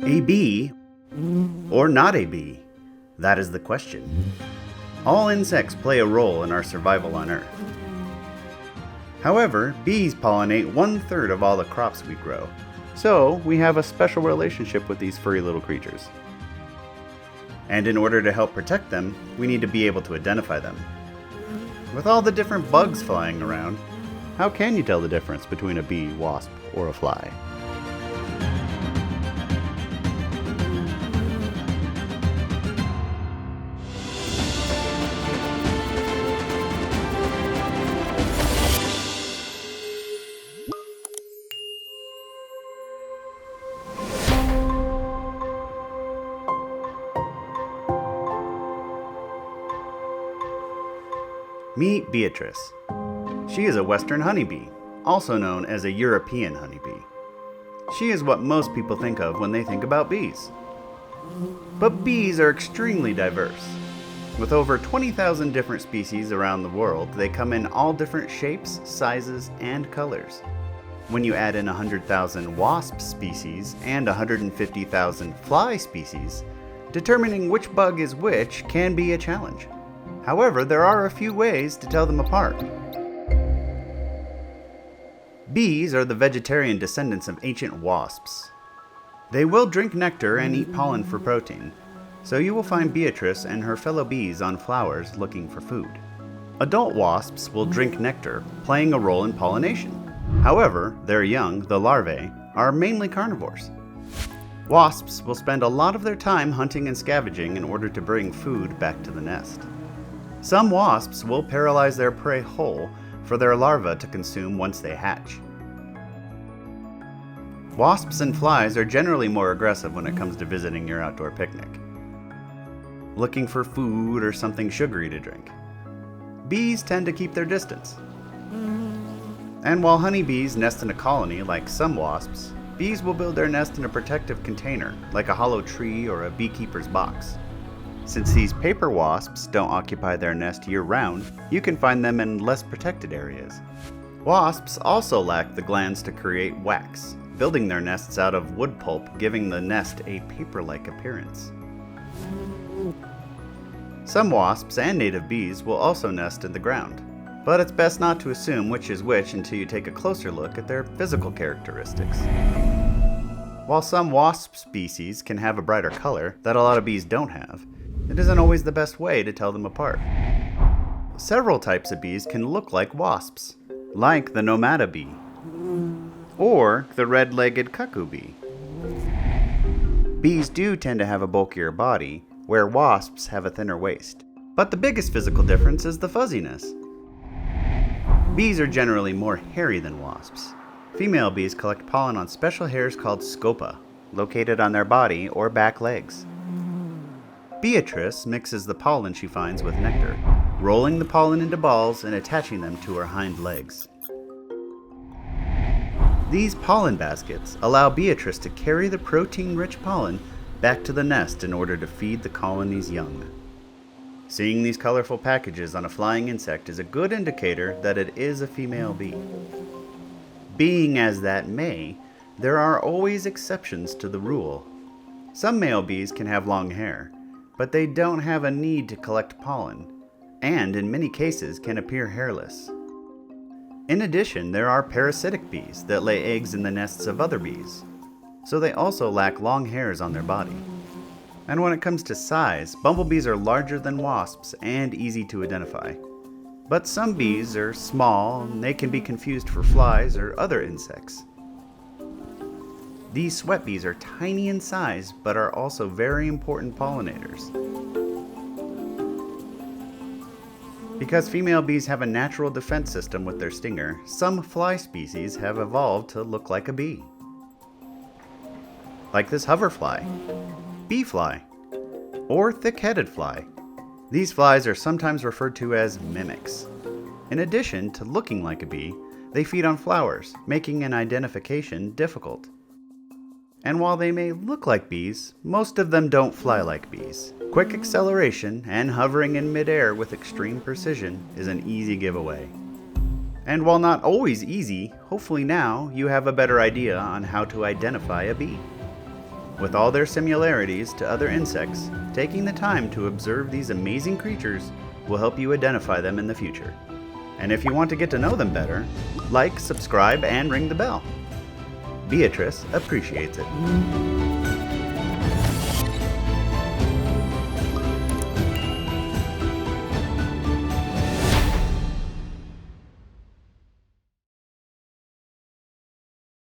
A bee or not a bee? That is the question. All insects play a role in our survival on Earth. However, bees pollinate 1/3 of all the crops we grow, so we have a special relationship with these furry little creatures. And in order to help protect them, we need to be able to identify them. With all the different bugs flying around, how can you tell the difference between a bee, wasp, or a fly? Meet Beatrice. She is a Western honeybee, also known as a European honeybee. She is what most people think of when they think about bees. But bees are extremely diverse. With over 20,000 different species around the world, they come in all different shapes, sizes, and colors. When you add in 100,000 wasp species and 150,000 fly species, determining which bug is which can be a challenge. However, there are a few ways to tell them apart. Bees are the vegetarian descendants of ancient wasps. They will drink nectar and eat pollen for protein, so you will find Beatrice and her fellow bees on flowers looking for food. Adult wasps will drink nectar, playing a role in pollination. However, their young, the larvae, are mainly carnivores. Wasps will spend a lot of their time hunting and scavenging in order to bring food back to the nest. Some wasps will paralyze their prey whole for their larvae to consume once they hatch. Wasps and flies are generally more aggressive when it comes to visiting your outdoor picnic, looking for food or something sugary to drink. Bees tend to keep their distance. And while honeybees nest in a colony like some wasps, bees will build their nest in a protective container like a hollow tree or a beekeeper's box. Since these paper wasps don't occupy their nest year-round, you can find them in less protected areas. Wasps also lack the glands to create wax, building their nests out of wood pulp, giving the nest a paper-like appearance. Some wasps and native bees will also nest in the ground, but it's best not to assume which is which until you take a closer look at their physical characteristics. While some wasp species can have a brighter color that a lot of bees don't have, it isn't always the best way to tell them apart. Several types of bees can look like wasps, like the nomada bee, or the red-legged cuckoo bee. Bees do tend to have a bulkier body, where wasps have a thinner waist. But the biggest physical difference is the fuzziness. Bees are generally more hairy than wasps. Female bees collect pollen on special hairs called scopa, located on their body or back legs. Beatrice mixes the pollen she finds with nectar, rolling the pollen into balls and attaching them to her hind legs. These pollen baskets allow Beatrice to carry the protein-rich pollen back to the nest in order to feed the colony's young. Seeing these colorful packages on a flying insect is a good indicator that it is a female bee. Being as that may, there are always exceptions to the rule. Some male bees can have long hair, but they don't have a need to collect pollen, and in many cases can appear hairless. In addition, there are parasitic bees that lay eggs in the nests of other bees, so they also lack long hairs on their body. And when it comes to size, bumblebees are larger than wasps and easy to identify. But some bees are small and they can be confused for flies or other insects. These sweat bees are tiny in size, but are also very important pollinators. Because female bees have a natural defense system with their stinger, some fly species have evolved to look like a bee. Like this hoverfly, bee fly, or thick-headed fly. These flies are sometimes referred to as mimics. In addition to looking like a bee, they feed on flowers, making an identification difficult. And while they may look like bees, most of them don't fly like bees. Quick acceleration and hovering in midair with extreme precision is an easy giveaway. And while not always easy, hopefully now you have a better idea on how to identify a bee. With all their similarities to other insects, taking the time to observe these amazing creatures will help you identify them in the future. And if you want to get to know them better, like, subscribe, and ring the bell. Beatrice appreciates it.